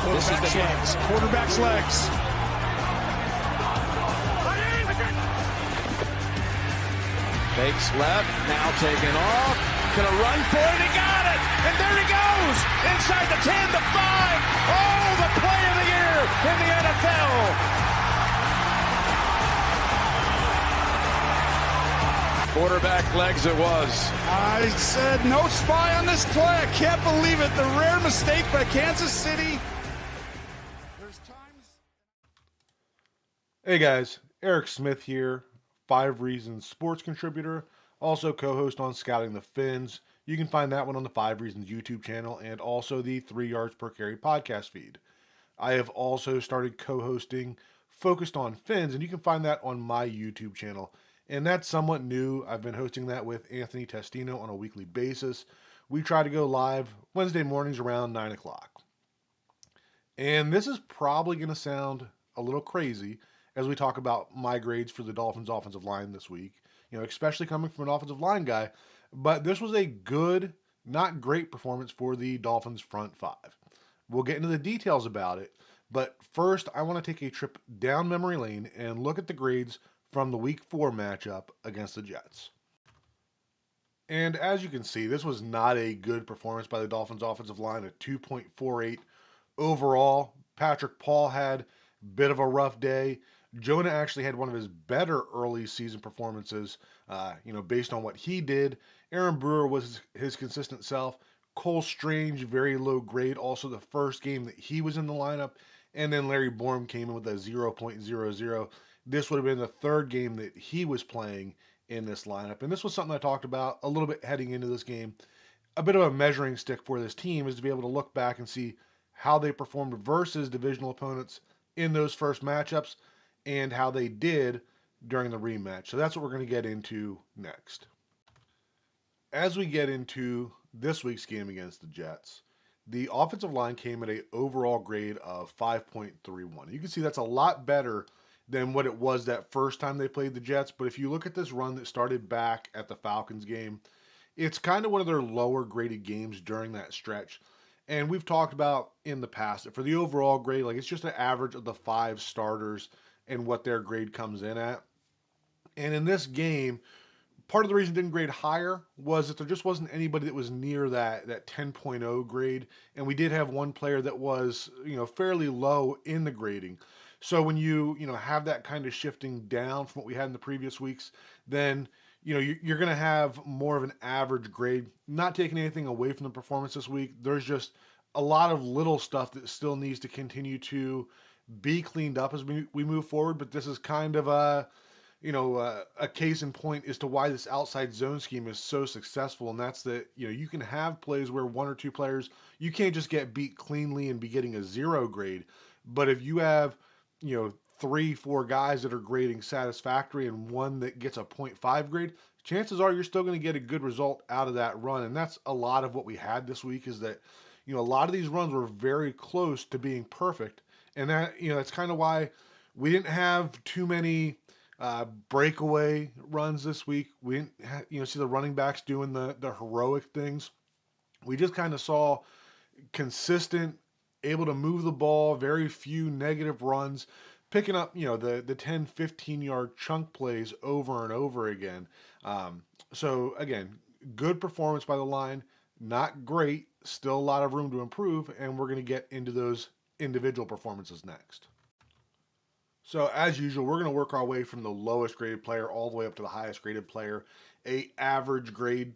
Quarterback's legs. Quarterback's legs. Fakes left, now taken off. Gonna run for it, he got it! And there he goes! Inside the 10, the 5. Oh, the play of the year in the NFL! Quarterback legs it was. I said no spy on this play. I can't believe it. The rare mistake by Kansas City. There's times. Hey guys, Eric Smith here, 5 Reasons sports contributor, also co-host on Scouting the Fins. You can find that one on the 5 Reasons YouTube channel and also the 3 Yards Per Carry podcast feed. I have also started co-hosting Focused on Fins, and you can find that on my YouTube channel. And that's somewhat new. I've been hosting that with Anthony Testino on a weekly basis. We try to go live Wednesday mornings around 9 o'clock. And this is probably going to sound a little crazy as we talk about my grades for the Dolphins offensive line this week, especially coming from an offensive line guy. But this was a good, not great performance for the Dolphins front 5. We'll get into the details about it. But first, I want to take a trip down memory lane and look at the grades from the Week 4 matchup against the Jets. And as you can see, this was not a good performance by the Dolphins offensive line, a 2.48 overall. Patrick Paul had a bit of a rough day. Jonah actually had one of his better early season performances, based on what he did. Aaron Brewer was his consistent self. Cole Strange, very low grade, also the first game that he was in the lineup. And then Larry Borom came in with a 0.00. This would have been the third game that he was playing in this lineup. And this was something I talked about a little bit heading into this game. A bit of a measuring stick for this team is to be able to look back and see how they performed versus divisional opponents in those first matchups and how they did during the rematch. So that's what we're going to get into next. As we get into this week's game against the Jets, the offensive line came at an overall grade of 5.31. You can see that's a lot better than what it was that first time they played the Jets. But if you look at this run that started back at the Falcons game, it's kind of one of their lower graded games during that stretch. And we've talked about in the past that for the overall grade, it's just an average of the 5 starters and what their grade comes in at. And in this game, part of the reason it didn't grade higher was that there just wasn't anybody that was near that 10.0 grade. And we did have one player that was, fairly low in the grading. So when you have that kind of shifting down from what we had in the previous weeks, then, you're going to have more of an average grade. Not taking anything away from the performance this week. There's just a lot of little stuff that still needs to continue to be cleaned up as we move forward. But this is kind of a case in point as to why this outside zone scheme is so successful. And that's that, you can have plays where 1 or 2 players, you can't just get beat cleanly and be getting a 0 grade. But if you have, 3, 4 guys that are grading satisfactory and one that gets a 0.5 grade, chances are you're still going to get a good result out of that run. And that's a lot of what we had this week is that, a lot of these runs were very close to being perfect. And that, that's kind of why we didn't have too many breakaway runs this week. We didn't see the running backs doing the heroic things. We just kind of saw consistent, able to move the ball, very few negative runs, picking up, the 10, 15-yard chunk plays over and over again. So, again, good performance by the line. Not great. Still a lot of room to improve, and we're going to get into those individual performances next. So, as usual, we're going to work our way from the lowest graded player all the way up to the highest graded player. A average grade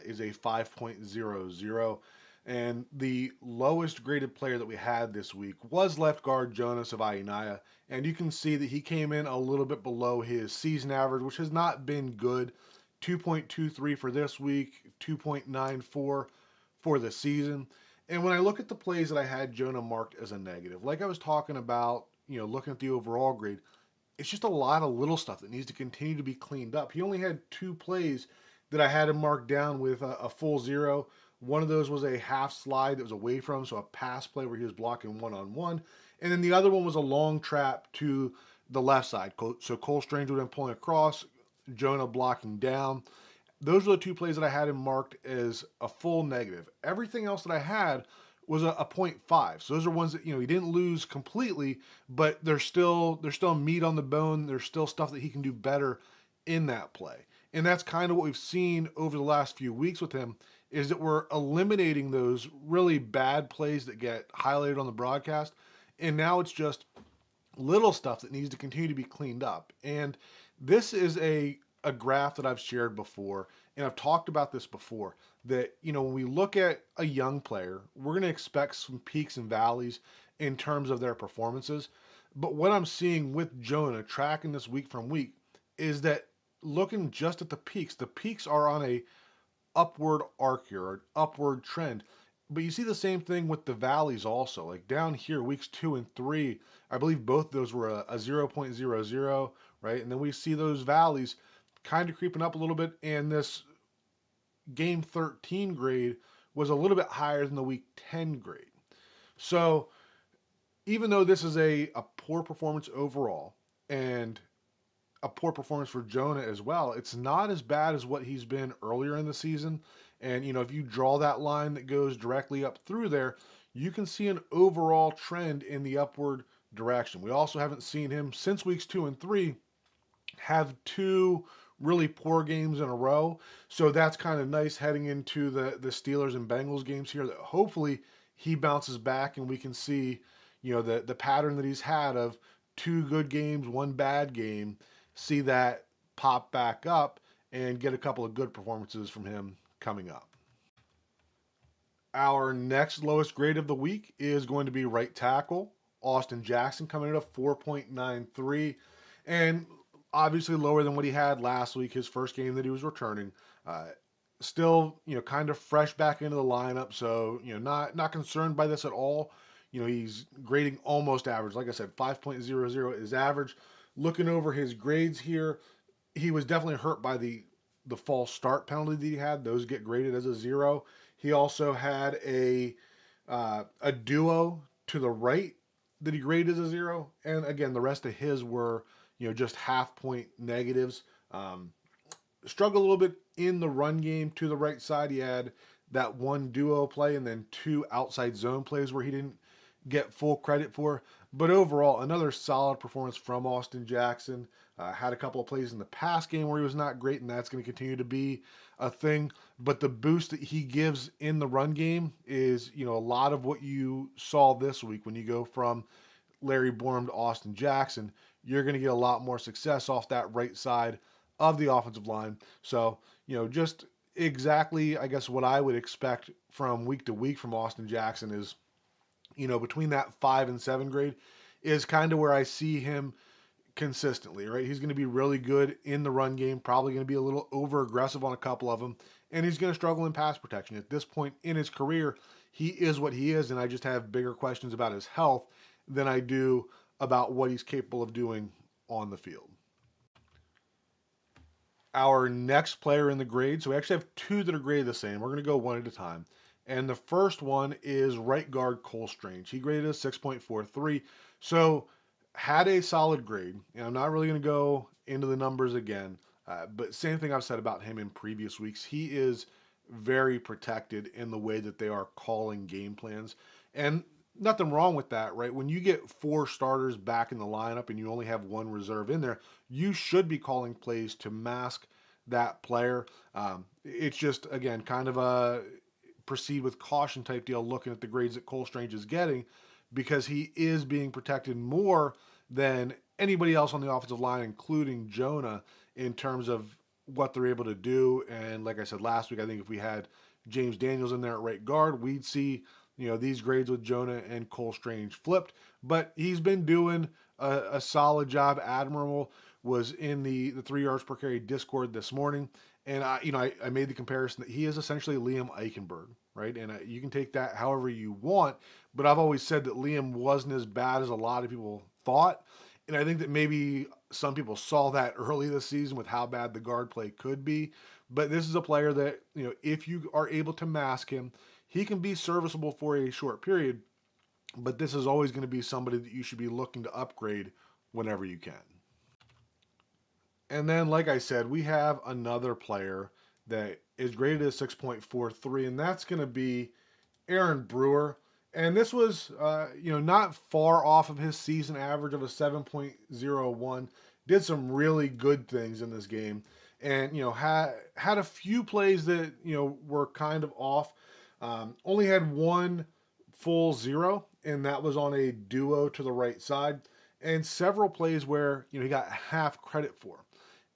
is a 5.00. And the lowest graded player that we had this week was left guard Jonas of Ionaya. And you can see that he came in a little bit below his season average, which has not been good. 2.23 for this week, 2.94 for the season. And when I look at the plays that I had Jonah marked as a negative, like I was talking about, looking at the overall grade, it's just a lot of little stuff that needs to continue to be cleaned up. He only had 2 plays that I had him marked down with a full 0. One of those was a half slide that was away from him, so a pass play where he was blocking one-on-one. And then the other one was a long trap to the left side. So Cole Strange would have been pulling across, Jonah blocking down. Those were the 2 plays that I had him marked as a full negative. Everything else that I had was a 0.5. So those are ones that, he didn't lose completely, but there's still meat on the bone. There's still stuff that he can do better in that play. And that's kind of what we've seen over the last few weeks with him, is that we're eliminating those really bad plays that get highlighted on the broadcast. And now it's just little stuff that needs to continue to be cleaned up. And this is a graph that I've shared before, and I've talked about this before, that, when we look at a young player, we're going to expect some peaks and valleys in terms of their performances. But what I'm seeing with Jonah tracking this week from week is that, looking just at the peaks are on a upward arc here, or an upward trend. But you see the same thing with the valleys also. Like down here, weeks 2 and 3, I believe both those were a 0.00, right? And then we see those valleys kind of creeping up a little bit. And this game 13 grade was a little bit higher than the week 10 grade. So even though this is a poor performance overall, and a poor performance for Jonah as well, it's not as bad as what he's been earlier in the season. And, if you draw that line that goes directly up through there, you can see an overall trend in the upward direction. We also haven't seen him since weeks 2 and 3 have two really poor games in a row. So that's kind of nice heading into the Steelers and Bengals games here, that hopefully he bounces back and we can see, the pattern that he's had of 2 good games, 1 bad game, see that pop back up and get a couple of good performances from him coming up. Our next lowest grade of the week is going to be right tackle. Austin Jackson coming in at 4.93. And obviously lower than what he had last week, his first game that he was returning. Still, kind of fresh back into the lineup, so not concerned by this at all. He's grading almost average. Like I said, 5.00 is average. Looking over his grades here, he was definitely hurt by the false start penalty that he had. Those get graded as a 0. He also had a duo to the right that he graded as a 0, and again, the rest of his were just half point negatives. Struggled a little bit in the run game to the right side. He had that one duo play and then 2 outside zone plays where he didn't get full credit for. But overall, another solid performance from Austin Jackson. Had a couple of plays in the pass game where he was not great, and that's going to continue to be a thing. But the boost that he gives in the run game is, a lot of what you saw this week when you go from Larry Borom to Austin Jackson. You're going to get a lot more success off that right side of the offensive line. So, just exactly, I guess, what I would expect from week to week from Austin Jackson is, between that 5 and 7 grade is kind of where I see him consistently, right? He's going to be really good in the run game, probably going to be a little over aggressive on a couple of them, and he's going to struggle in pass protection. At this point in his career, he is what he is, and I just have bigger questions about his health than I do about what he's capable of doing on the field. Our next player in the grade, so we actually have 2 that are graded the same. We're going to go one at a time. And the first one is right guard Cole Strange. He graded a 6.43. So had a solid grade. And I'm not really going to go into the numbers again. But same thing I've said about him in previous weeks. He is very protected in the way that they are calling game plans. And nothing wrong with that, right? When you get 4 starters back in the lineup and you only have 1 reserve in there, you should be calling plays to mask that player. It's just, again, kind of a proceed with caution type deal looking at the grades that Cole Strange is getting, because he is being protected more than anybody else on the offensive line, including Jonah, in terms of what they're able to do. And like I said last week, I think if we had James Daniels in there at right guard, we'd see these grades with Jonah and Cole Strange flipped. But he's been doing a solid job. Admiral was in the 3 yards per carry Discord this morning, and I made the comparison that he is essentially Liam Eichenberg, right? And you can take that however you want, but I've always said that Liam wasn't as bad as a lot of people thought. And I think that maybe some people saw that early this season with how bad the guard play could be. But this is a player that, if you are able to mask him, he can be serviceable for a short period. But this is always going to be somebody that you should be looking to upgrade whenever you can. And then, like I said, we have another player that is graded as 6.43, and that's going to be Aaron Brewer. And this was, not far off of his season average of a 7.01. Did some really good things in this game, and had a few plays that were kind of off. Only had one full zero, and that was on a duo to the right side, and several plays where he got half credit for.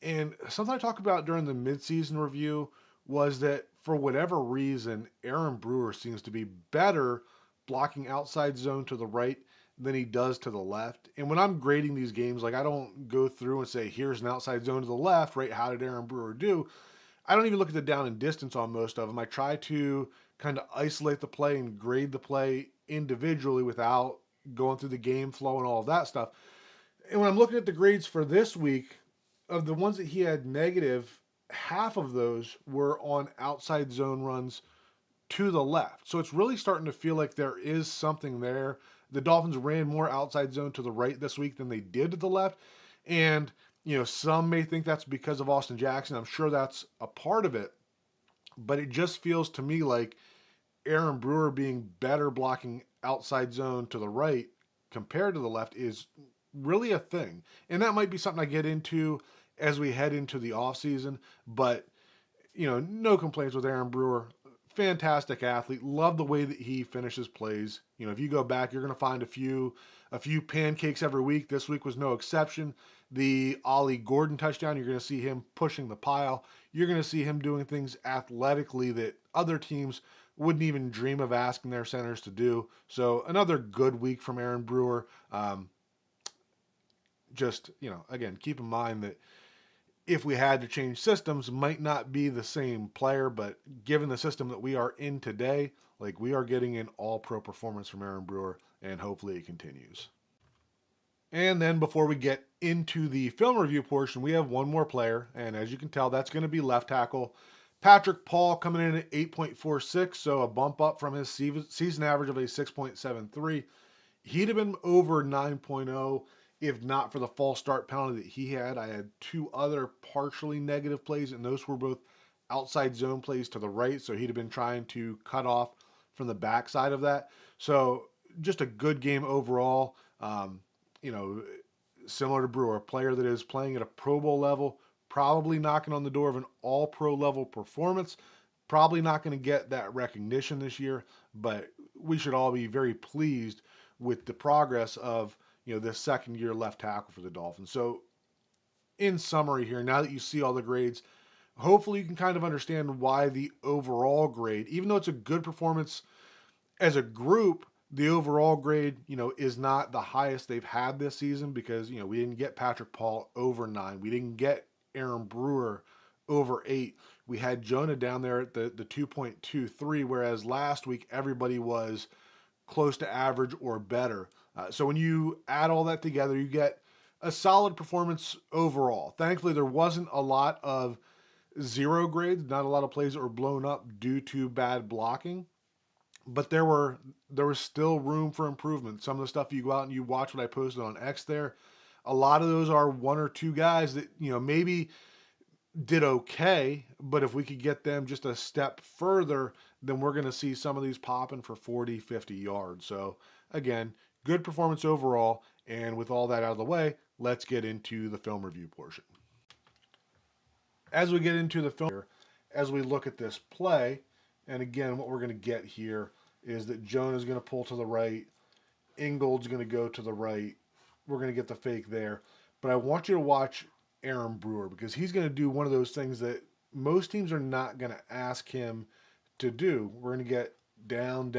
And something I talked about during the midseason review was that for whatever reason, Aaron Brewer seems to be better blocking outside zone to the right than he does to the left. And when I'm grading these games, like I don't go through and say, here's an outside zone to the left, right? How did Aaron Brewer do? I don't even look at the down and distance on most of them. I try to kind of isolate the play and grade the play individually without going through the game flow and all of that stuff. And when I'm looking at the grades for this week, of the ones that he had negative, half of those were on outside zone runs to the left. So it's really starting to feel like there is something there. The Dolphins ran more outside zone to the right this week than they did to the left. And, some may think that's because of Austin Jackson. I'm sure that's a part of it. But it just feels to me like Aaron Brewer being better blocking outside zone to the right compared to the left is really a thing. And that might be something I get into as we head into the offseason. But, no complaints with Aaron Brewer. Fantastic athlete. Love the way that he finishes plays. If you go back, you're going to find a few pancakes every week. This week was no exception. The Ollie Gordon touchdown, you're going to see him pushing the pile. You're going to see him doing things athletically that other teams wouldn't even dream of asking their centers to do. So another good week from Aaron Brewer. Again, keep in mind that if we had to change systems, might not be the same player, but given the system that we are in today, like we are getting an all-pro performance from Aaron Brewer, and hopefully it continues. And then before we get into the film review portion, we have one more player, and as you can tell, that's going to be left tackle Patrick Paul, coming in at 8.46, so a bump up from his season average of a 6.73. He'd have been over 9.0 if not for the false start penalty that he had. I had two other partially negative plays, and those were both outside zone plays to the right, so he'd have been trying to cut off from the backside of that. So just a good game overall. You know, similar to Brewer, a player that is playing at a Pro Bowl level, probably knocking on the door of an all-pro level performance. Probably not going to get that recognition this year, but we should all be very pleased with the progress of this second year left tackle for the Dolphins. So in summary here, now that you see all the grades, hopefully you can kind of understand why the overall grade, even though it's a good performance as a group, the overall grade, is not the highest they've had this season because, we didn't get Patrick Paul over 9. We didn't get Aaron Brewer over 8. We had Jonah down there at the 2.23, whereas last week everybody was close to average or better. So when you add all that together, you get a solid performance overall. Thankfully, there wasn't a lot of zero grades, not a lot of plays that were blown up due to bad blocking. But there was still room for improvement. Some of the stuff you go out and you watch what I posted on X there, a lot of those are one or two guys that maybe did okay, but if we could get them just a step further, then we're going to see some of these popping for 40, 50 yards. So again, good performance overall. And with all that out of the way, let's get into the film review portion. As we get into the film, as we look at this play, and again, what we're going to get here is that Jonah's going to pull to the right, Ingold's going to go to the right. We're going to get the fake there. But I want you to watch Aaron Brewer because he's going to do one of those things that most teams are not going to ask him to do. We're going to get down.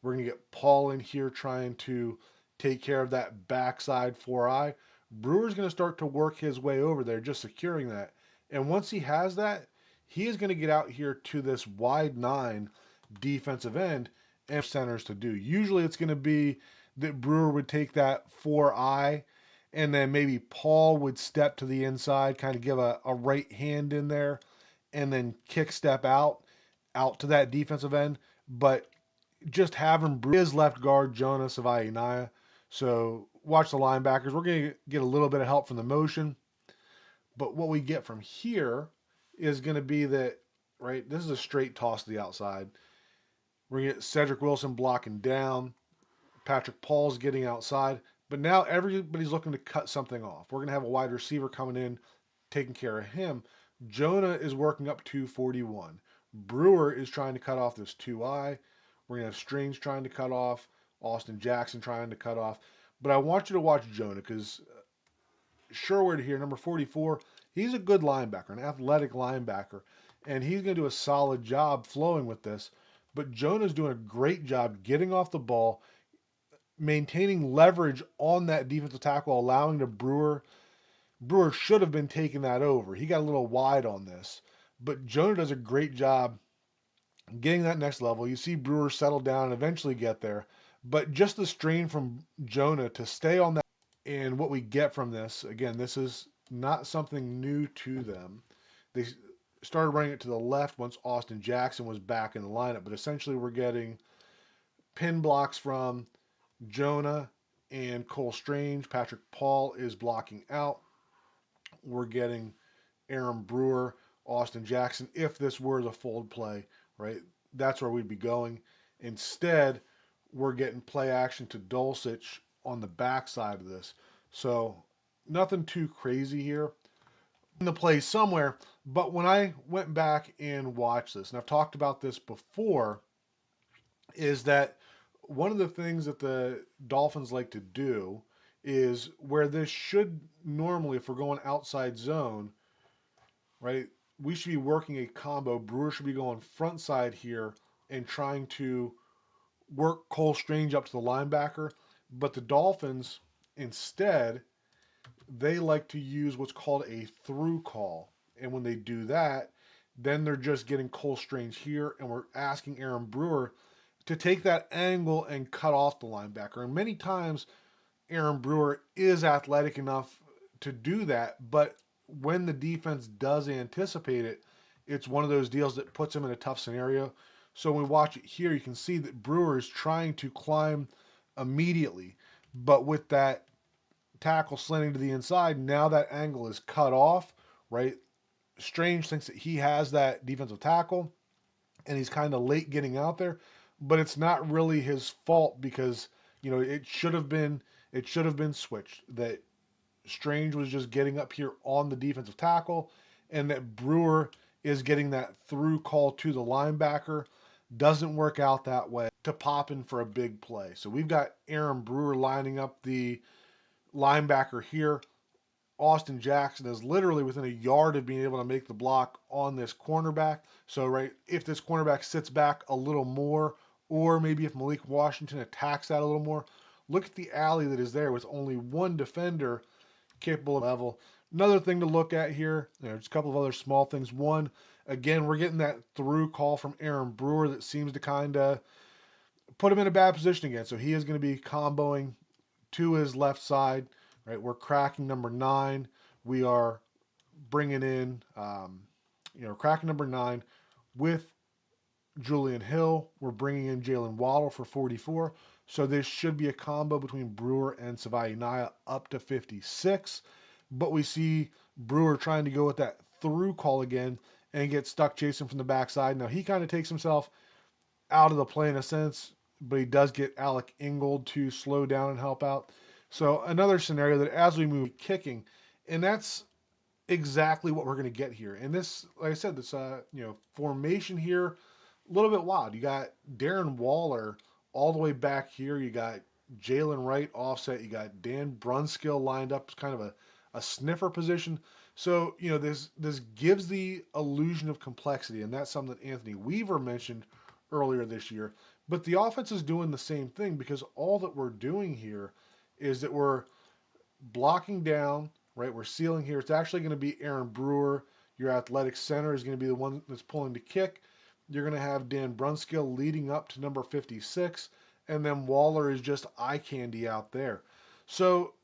We're going to get Paul in here trying to take care of that backside 4-eye. Brewer's going to start to work his way over there, just securing that. And once he has that, he is going to get out here to this wide 9 defensive end and centers to do. Usually it's going to be that Brewer would take that 4-eye and then maybe Paul would step to the inside, kind of give a right hand in there, and then kick step out to that defensive end. But just having his left guard, Jonah Savaiinaya. So watch the linebackers. We're going to get a little bit of help from the motion. But what we get from here is going to be that, right, this is a straight toss to the outside. We're going to get Cedric Wilson blocking down. Patrick Paul's getting outside. But now everybody's looking to cut something off. We're going to have a wide receiver coming in, taking care of him. Jonah is working up 241. Brewer is trying to cut off this 2I. We're going to have Strange trying to cut off. Austin Jackson trying to cut off. But I want you to watch Jonah because Sherwood here, number 44, he's a good linebacker, an athletic linebacker. And he's going to do a solid job flowing with this. But Jonah's doing a great job getting off the ball, maintaining leverage on that defensive tackle, allowing the Brewer. Brewer should have been taking that over. He got a little wide on this. But Jonah does a great job getting that next level. You see Brewer settle down and eventually get there. But just the strain from Jonah to stay on that, and what we get from this, again, this is not something new to them. They started running it to the left once Austin Jackson was back in the lineup. But essentially we're getting pin blocks from Jonah and Cole Strange. Patrick Paul is blocking out. We're getting Aaron Brewer, Austin Jackson. If this were the fold play, right, that's where we'd be going. Instead, we're getting play action to Dulcich on the backside of this. So nothing too crazy here in the play somewhere. But when I went back and watched this, and I've talked about this before, is that one of the things that the Dolphins like to do is where this should normally, if we're going outside zone, right, we should be working a combo. Brewer should be going front side here and trying to work Cole Strange up to the linebacker. But the Dolphins, instead, they like to use what's called a through call. And when they do that, then they're just getting Cole Strange here, and we're asking Aaron Brewer to take that angle and cut off the linebacker. And many times, Aaron Brewer is athletic enough to do that, but when the defense does anticipate it, it's one of those deals that puts him in a tough scenario. So when we watch it here, you can see that Brewer is trying to climb immediately, but with that tackle slanting to the inside, now that angle is cut off, right? Strange thinks that he has that defensive tackle, and he's kind of late getting out there, but it's not really his fault because it should have been switched. That Strange was just getting up here on the defensive tackle, and that Brewer is getting that through call to the linebacker. Doesn't work out that way to pop in for a big play. So we've got Aaron Brewer lining up the linebacker here. Austin Jackson is literally within a yard of being able to make the block on this cornerback. So, right, if this cornerback sits back a little more, or maybe if Malik Washington attacks that a little more, look at the alley that is there with only one defender capable of level. Another thing to look at here, just a couple of other small things. One, again, we're getting that through call from Aaron Brewer that seems to kind of put him in a bad position again. So he is going to be comboing to his left side. Right, we're cracking number 9. We are bringing in, cracking number 9 with Julian Hill. We're bringing in Jalen Waddle for 44. So this should be a combo between Brewer and Savai Naya up to 56. But we see Brewer trying to go with that through call again and get stuck chasing from the backside. Now he kind of takes himself out of the play in a sense, but he does get Alec Ingold to slow down and help out. So another scenario that as we move kicking, and that's exactly what we're going to get here. And this, like I said, this formation here, a little bit wild. You got Darren Waller all the way back here. You got Jalen Wright offset. You got Dan Brunskill lined up as kind of a sniffer position. So this gives the illusion of complexity, and that's something that Anthony Weaver mentioned earlier this year. But the offense is doing the same thing because all that we're doing here is that we're blocking down, right? We're sealing here. It's actually going to be Aaron Brewer. Your athletic center is going to be the one that's pulling the kick. You're going to have Dan Brunskill leading up to number 56, and then Waller is just eye candy out there. So,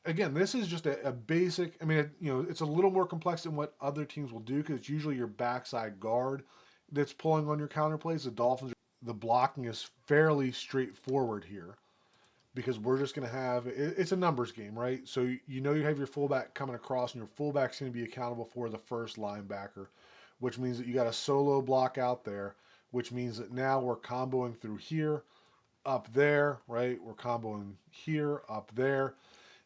again, this is just a basic, it's a little more complex than what other teams will do because it's usually your backside guard that's pulling on your counter plays. The Dolphins, the blocking is fairly straightforward here, because we're just going to have, it's a numbers game, right? So you have your fullback coming across, and your fullback's going to be accountable for the first linebacker, which means that you got a solo block out there. which means that now we're comboing through here, up there, right? We're comboing here, up there,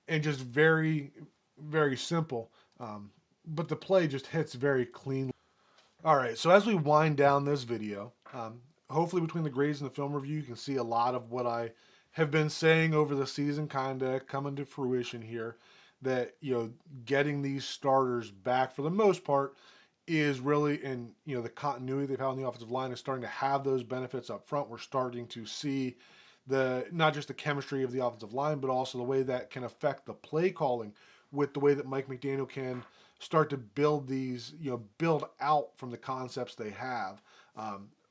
and just very, very simple. But the play just hits very clean. All right, so as we wind down this video, hopefully between the grades and the film review, you can see a lot of what I have been saying over the season kind of coming to fruition here. That, getting these starters back for the most part is really, and the continuity they've had on the offensive line is starting to have those benefits up front. We're starting to see not just the chemistry of the offensive line, but also the way that can affect the play calling with the way that Mike McDaniel can start to build these, build out from the concepts they have.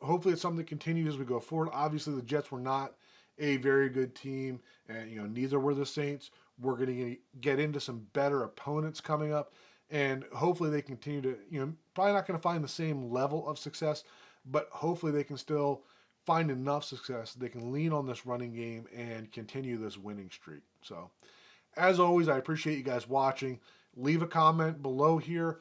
Hopefully it's something that continues as we go forward. Obviously the Jets were not a very good team, and neither were the Saints. We're going to get into some better opponents coming up, and hopefully they continue to, probably not going to find the same level of success, but hopefully they can still find enough success they can lean on this running game and continue this winning streak. So, as always, I appreciate you guys watching. Leave a comment below here.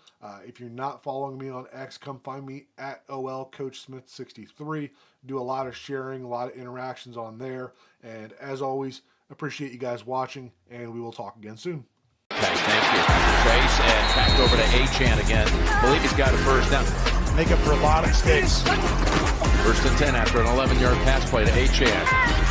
If you're not following me on X, come find me at OLCoachSmith63. Do a lot of sharing, a lot of interactions on there. And as always, appreciate you guys watching, and we will talk again soon. Okay, thank you. Chase, and back over to Achane again. Believe he's got a first down. Make up for a lot of mistakes. First and 10 after an 11-yard pass play to Achane.